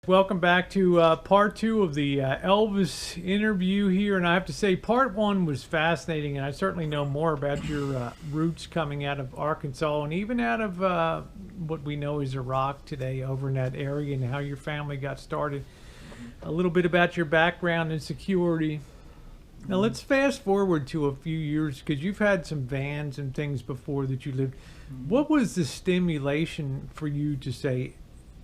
Welcome back to part two of the Elvis interview here. And I have to say, part one was fascinating, and I certainly know more about your roots coming out of Arkansas and even out of what we know is Iraq today over in that area and how your family got started. A little bit about your background in security. Now, let's fast forward to a few years because you've had some vans and things before that you lived. What was the stimulation for you to say,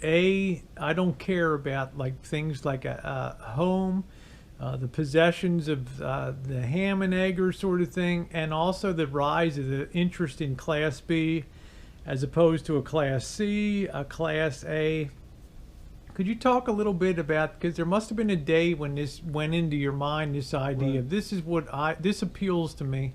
I don't care about like things like a home, the possessions of the ham and egger sort of thing, and also the rise of the interest in Class B as opposed to a Class C, a Class A. Could you talk a little bit about, because there must have been a day when this went into your mind, this idea Right. of this appeals to me,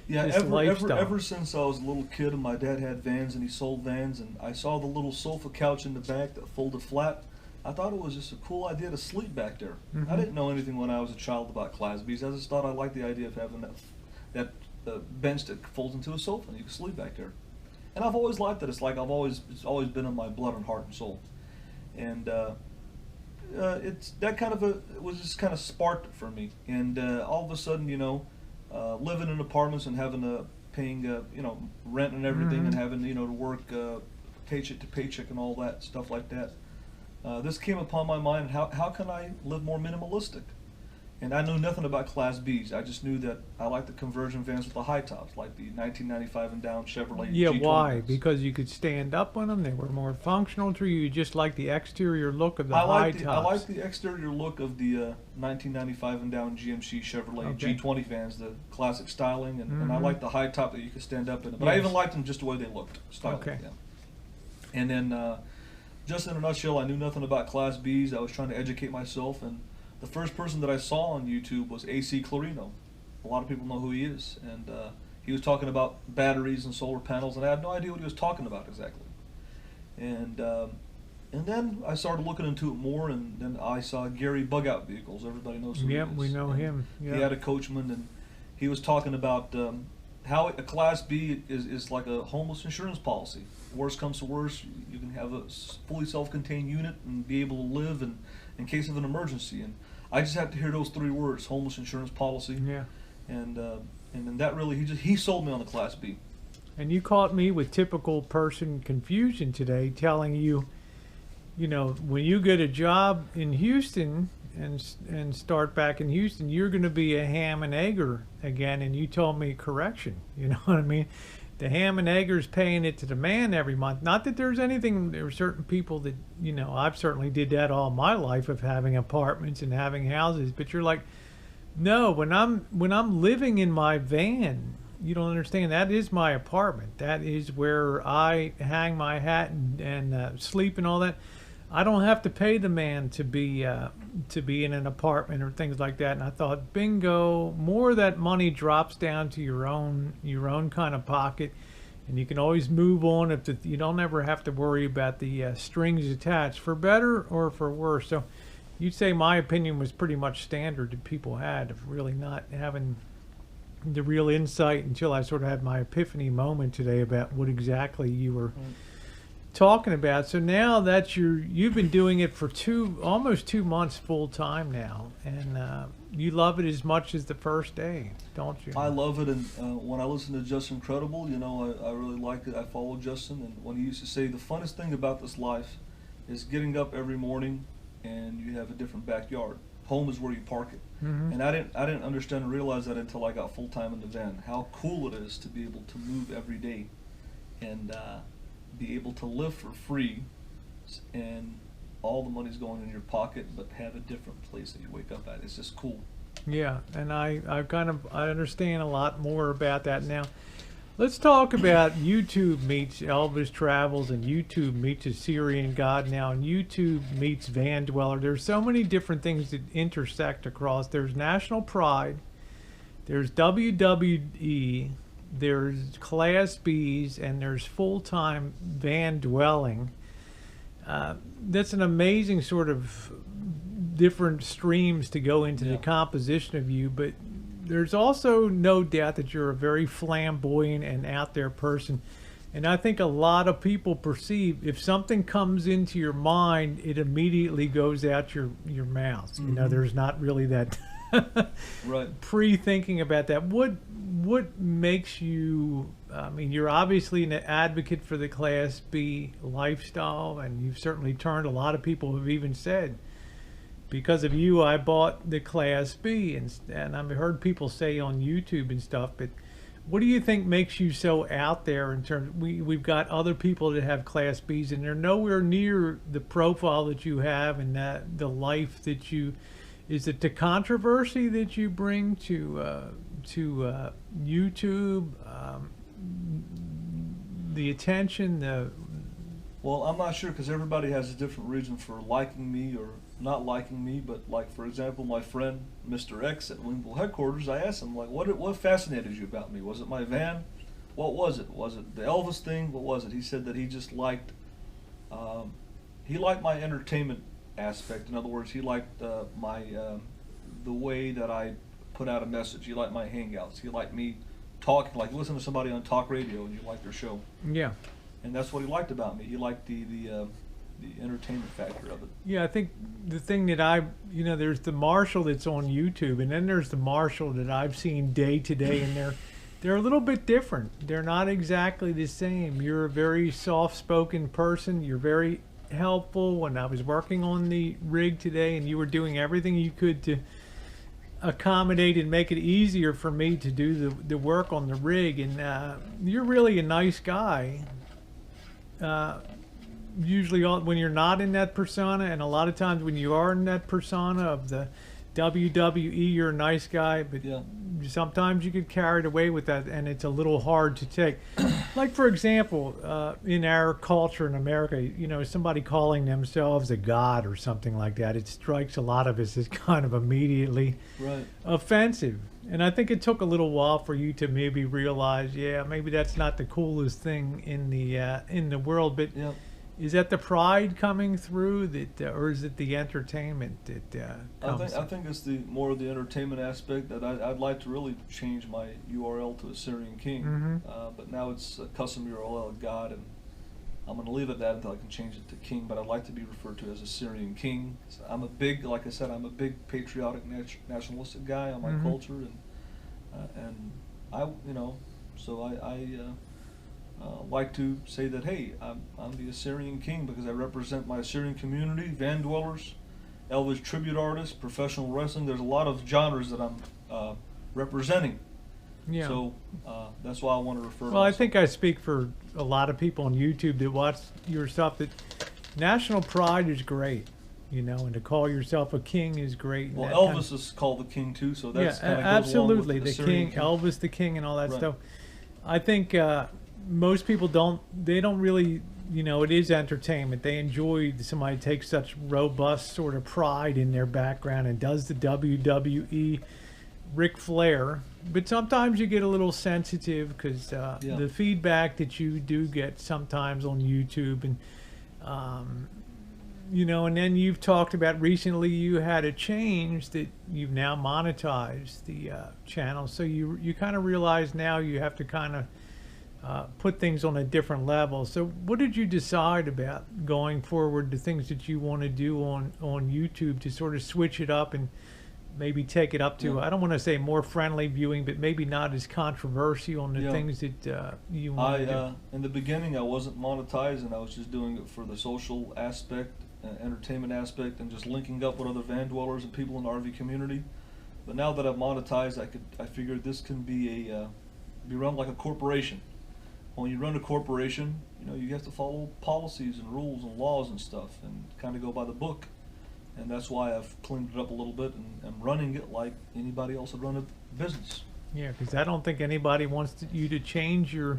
Yeah, this ever lifestyle. ever since I was a little kid and my dad had vans and he sold vans and I saw the little sofa couch in the back that folded flat, I thought it was just a cool idea to sleep back there. I didn't know anything when I was a child about Class Bs. I just thought I liked the idea of having that bench that folds into a sofa and you can sleep back there. And I've always liked it. It's always been in my blood and heart and soul. And it's that kind of it was just kind of sparked it for me. And all of a sudden, living in apartments and having paying rent and everything and having to work paycheck to paycheck and all that stuff like that. This came upon my mind. How can I live more minimalistic? And I knew nothing about Class Bs. I just knew that I liked the conversion vans with the high tops, like the 1995 and down Chevrolet Yeah, G20 why? vans. Because you could stand up on them. They were more functional to you. You just like the exterior look of the I high like tops. the exterior look of the 1995 and down GMC Chevrolet Okay. G20 vans, the classic styling, and I like the high top that you could stand up in. But I Yes. even liked them just the way they looked, styling. Okay. Yeah. And then, just in a nutshell, I knew nothing about Class Bs. I was trying to educate myself, and the first person that I saw on YouTube was AC Clarino. A lot of people know who he is, and he was talking about batteries and solar panels, and I had no idea what he was talking about exactly. And and then I started looking into it more, and then I saw Gary Bug Out Vehicles. Everybody knows who Yep, he is. we know And him. He Yeah. had a coachman, and he was talking about how a Class B is like a homeless insurance policy. Worst comes to worst, you can have a fully self-contained unit and be able to live in case of an emergency. And I just had to hear those three words: homeless insurance policy. Yeah. And then that really he sold me on the Class B. And you caught me with typical person confusion today, telling you, when you get a job in Houston and start back in Houston, you're going to be a ham and egger again. And you told me correction. You know what I mean? The ham and egger's paying it to the man every month. Not that there's anything. There are certain people that I've certainly did that all my life of having apartments and having houses. But you're like, no, when I'm living in my van, you don't understand. That is my apartment. That is where I hang my hat and sleep and all that. I don't have to pay the man to be in an apartment or things like that. And I thought, bingo, more of that money drops down to your own kind of pocket, and you can always move on if you don't ever have to worry about the strings attached, for better or for worse. So you'd say my opinion was pretty much standard that people had of really not having the real insight until I sort of had my epiphany moment today about what exactly you were talking about. So now that you've been doing it for almost 2 months full time now, and you love it as much as the first day, don't you? I love it, and when I listen to Justin Credible, I really like it. I follow Justin, and when he used to say the funnest thing about this life is getting up every morning and you have a different backyard. Home is where you park it. And I didn't understand and realize that until I got full time in the van. How cool it is to be able to move every day and be able to live for free, and all the money's going in your pocket, but have a different place that you wake up at. It's just cool. Yeah, and I understand a lot more about that now. Let's talk about YouTube meets Elvis Travels, and YouTube meets Assyrian God now, and YouTube meets Van Dweller. There's so many different things that intersect across. There's National Pride, there's WWE, there's Class Bs, and there's full-time van dwelling. That's an amazing sort of different streams to go into the composition of you, but there's also no doubt that you're a very flamboyant and out there person. And I think a lot of people perceive if something comes into your mind, it immediately goes out your mouth. You know, there's not really that Right. pre-thinking about that. What makes you? I mean, you're obviously an advocate for the Class B lifestyle, and you've certainly turned. A lot of people have even said, because of you, I bought the Class B, and I've heard people say on YouTube and stuff. But what do you think makes you so out there in terms? We've got other people that have Class Bs, and they're nowhere near the profile that you have, and that the life that you. Is it the controversy that you bring to YouTube, the attention, Well, I'm not sure because everybody has a different reason for liking me or not liking me. But like, for example, my friend Mr. X at Wingville headquarters, I asked him, like, what fascinated you about me? Was it my van? What was it? Was it the Elvis thing? What was it? He said that he just liked my entertainment aspect. In other words, he liked my the way that I put out a message. He liked my hangouts. He liked me talking, like listen to somebody on talk radio and you like their show. yeah. And that's what he liked about me. He liked the entertainment factor of it. Yeah, I think the thing that there's the Marshall that's on YouTube, and then there's the Marshall that I've seen day to day, and they're a little bit different. They're not exactly the same. You're a very soft-spoken person. You're very helpful. When I was working on the rig today, and you were doing everything you could to accommodate and make it easier for me to do the work on the rig, and you're really a nice guy. Usually when you're not in that persona, and a lot of times when you are in that persona of the WWE, you're a nice guy, but Yeah. sometimes you get carried away with that, and it's a little hard to take. Like, for example, in our culture in America, somebody calling themselves a god or something like that, it strikes a lot of us as kind of immediately Right. offensive. And I think it took a little while for you to maybe realize, yeah, maybe that's not the coolest thing in the world. But Yeah. is that the pride coming through that, or is it the entertainment that comes? I think it's the more of the entertainment aspect that I'd like to really change my URL to Assyrian King, but now it's a custom URL of God, and I'm going to leave it at that until I can change it to King. But I'd like to be referred to as Assyrian King. So I'm a big, like I said, I'm a big patriotic, nationalistic guy on my culture, and I, so I like to say that, hey, I'm the Assyrian King because I represent my Assyrian community, van dwellers, Elvis tribute artists, professional wrestling. There's a lot of genres that I'm representing. Yeah. So that's why I want to refer to Well, I myself. think I speak for a lot of people on YouTube that watch your stuff, that national pride is great, and to call yourself a king is great. Well, and Elvis is called the king too, so yeah, that's kind of absolutely, goes along with the Assyrian king, Elvis the king, and all that Right. stuff. I think most people don't really, it is entertainment. They enjoy somebody takes such robust sort of pride in their background and does the WWE. Ric Flair, but sometimes you get a little sensitive because the feedback that you do get sometimes on YouTube, and and then you've talked about recently you had a change that you've now monetized the channel, so you kind of realize now you have to kind of put things on a different level. So what did you decide about going forward, the things that you want to do on YouTube to sort of switch it up and maybe take it up to, I don't want to say more friendly viewing, but maybe not as controversial on the things that you want to do? In the beginning, I wasn't monetizing. I was just doing it for the social aspect, entertainment aspect, and just linking up with other van dwellers and people in the RV community. But now that I've monetized, I figured this can be be run like a corporation. When you run a corporation, you have to follow policies and rules and laws and stuff, and kind of go by the book. And that's why I've cleaned it up a little bit, and I'm running it like anybody else would run a business. Yeah, because I don't think anybody wants you to change your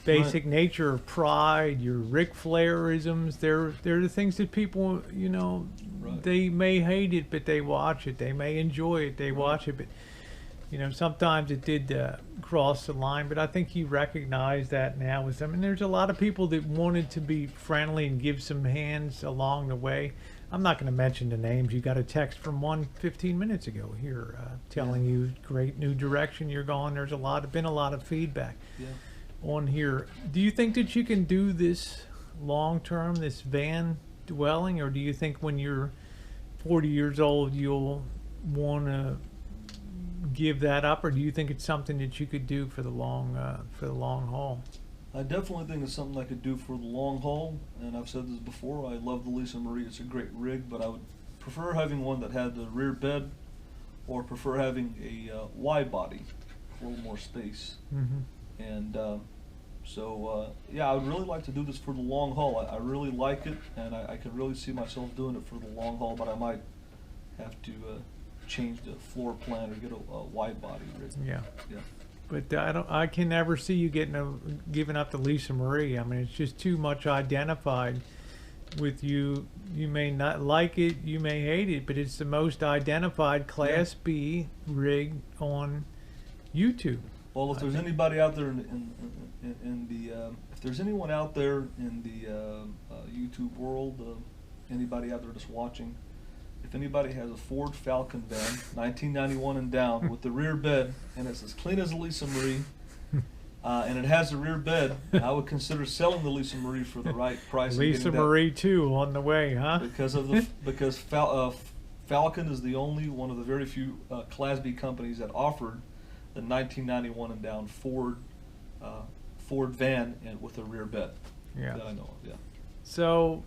basic nature of pride, your Ric Flairisms. They're the things that people, they may hate it, but they watch it. They may enjoy it, they watch it. But, sometimes it did cross the line. But I think you recognize that now with some. And there's a lot of people that wanted to be friendly and give some hands along the way. I'm not going to mention the names. You got a text from one 15 minutes ago here telling you great new direction you're going. There's been a lot of feedback. Yeah. on here. Do you think that you can do this long term, this van dwelling, or do you think when you're 40 years old you'll want to give that up, or do you think it's something that you could do for the long haul? I definitely think it's something I could do for the long haul, and I've said this before, I love the Lisa Marie, it's a great rig, but I would prefer having one that had the rear bed, or prefer having a wide body, a little more space. Mm-hmm. And yeah, I would really like to do this for the long haul. I really like it, and I could really see myself doing it for the long haul, but I might have to change the floor plan or get a wide body rig. Yeah. Yeah. But I can never see you giving up the Lisa Marie. I mean, it's just too much identified with you. You may not like it, you may hate it, but it's the most identified Class B rig on YouTube. Well, if there's anybody out there if there's anyone out there in the YouTube world, anybody out there just watching, if anybody has a Ford Falcon van, 1991 and down, with the rear bed, and it's as clean as a Lisa Marie, and it has a rear bed, I would consider selling the Lisa Marie for the right price. Lisa Marie 2 on the way, huh? Because Falcon is the only one of the very few Class B companies that offered the 1991 and down Ford van and with a rear bed. Yeah. That I know of. Yeah. So,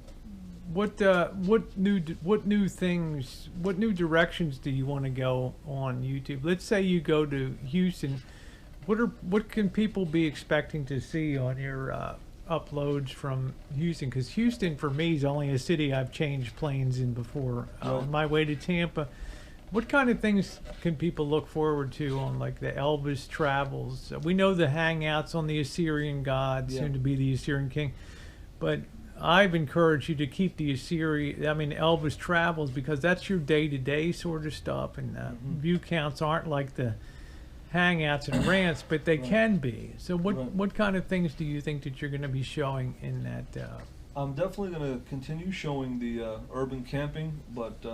what new directions do you want to go on YouTube? Let's say you go to Houston. What can people be expecting to see on your uploads from Houston? Because Houston for me is only a city I've changed planes in before. On my way to Tampa, what kind of things can people look forward to on like the Elvis travels? We know the hangouts on the Assyrian God, soon to be the Assyrian king, but I've encouraged you to keep the Elvis travels, because that's your day-to-day sort of stuff, and view counts aren't like the hangouts and rants, but they can be. So what kind of things do you think that you're going to be showing in that? I'm definitely going to continue showing the urban camping, but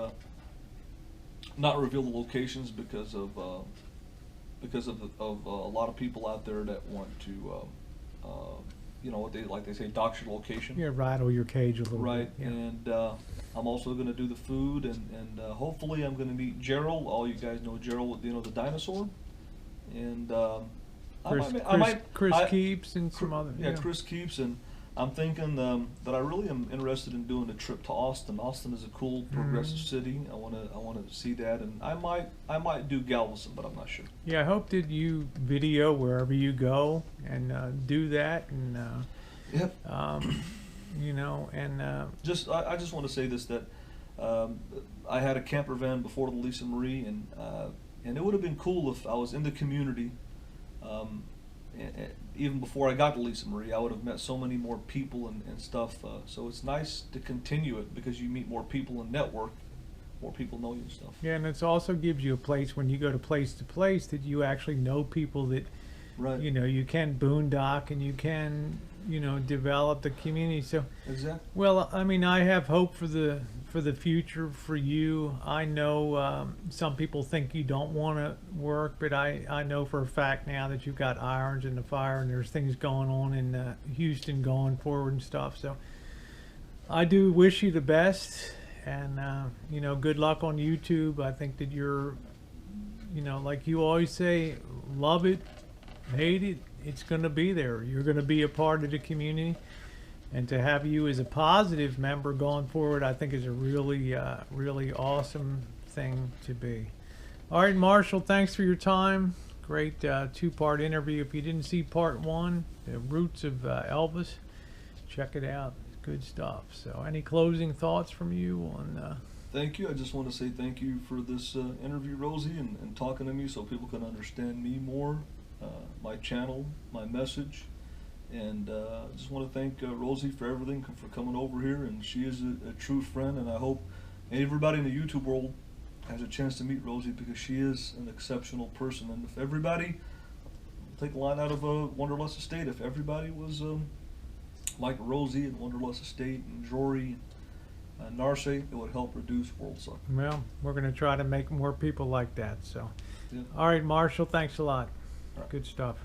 not reveal the locations because of a lot of people out there that want to what they say, dox your location. Yeah, rattle your cage a little right, bit. Yeah. And I'm also going to do the food, and hopefully I'm going to meet Gerald. All you guys know Gerald, the dinosaur, and Chris Keeps and some other. Yeah, Chris Keeps, and I'm thinking that I really am interested in doing a trip to Austin. Austin is a cool progressive city. I want to see that, and I might do Galveston, but I'm not sure. Yeah, I hope that you video wherever you go and do that, and yep. I just want to say this, that I had a camper van before the Lisa Marie, and it would have been cool if I was in the community. Even before I got to Lisa Marie, I would have met so many more people and stuff. So it's nice to continue it, because you meet more people and network, more people know you and stuff. Yeah, and it also gives you a place when you go to place that you actually know people that, you can boondock and you can, develop the community. So, exactly. Well, I mean, I have hope for the future for you. I know some people think you don't want to work, but I know for a fact now that you've got irons in the fire, and there's things going on in Houston going forward and stuff. So I do wish you the best, and good luck on YouTube. I think that you're, like you always say, love it, hate it, it's going to be there. You're going to be a part of the community. And to have you as a positive member going forward, I think is a really, really awesome thing to be. All right, Marshall, thanks for your time. Great two-part interview. If you didn't see part one, The Roots of Elvis, check it out. Good stuff. So any closing thoughts from you on... Thank you. I just want to say thank you for this interview, Rosie, and talking to me so people can understand me more, my channel, my message. And I just want to thank Rosie for everything, for coming over here, and she is a true friend, and I hope everybody in the YouTube world has a chance to meet Rosie, because she is an exceptional person. And if everybody, take a line out of Wanderlust Estate, if everybody was like Rosie and Wanderlust Estate and Jory and Narce, it would help reduce world suffering. Well, we're going to try to make more people like that. So, yeah. All right, Marshall, thanks a lot. All right. Good stuff.